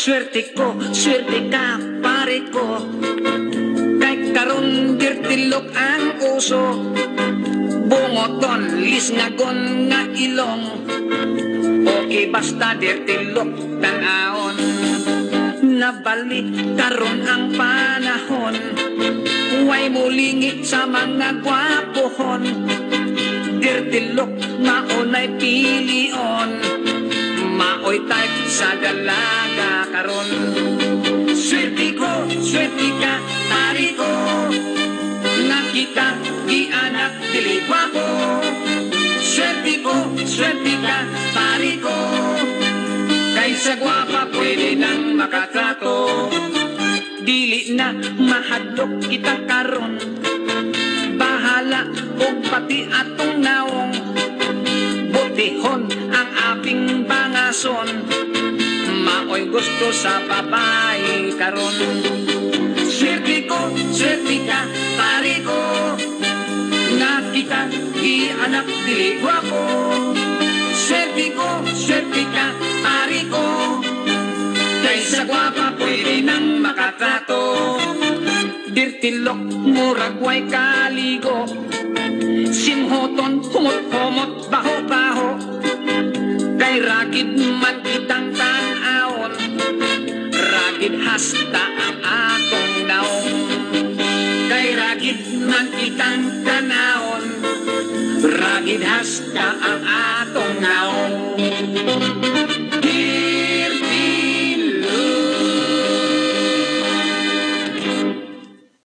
swerte ka pare ko. Kay karon dirtilok ang uso, bungoton lisngagon nga ilong. Okay basta dirtilok tanaon. Nabalik karon ang panahon, huway mulingi sa mga gwapohon. Dirtilok maunay pilion, maoy type sa dalaga karon. Swerte ka pare ko, nakita di anak dili gwapo. Swerte ka pare ko, kaysa gwapa pwede nang makatrato. Dili na mahadlok kita karon, bahala o pati atong naong. Butihon ang aping bangason, maoy gusto sa babae karon. Swerte ka pare ko, nakita di anak dili gwapo. Swerte ka pare ko, kaysa gwapa pwede nang makatrato. Dirtilok murag way kaligo, simhoton humot-humot baho-baho. Kay ragid man kitang tanawon, ragid hasta ang atong naong. Kay ragid man kitang tanawon, ragid hasta ang atong naong.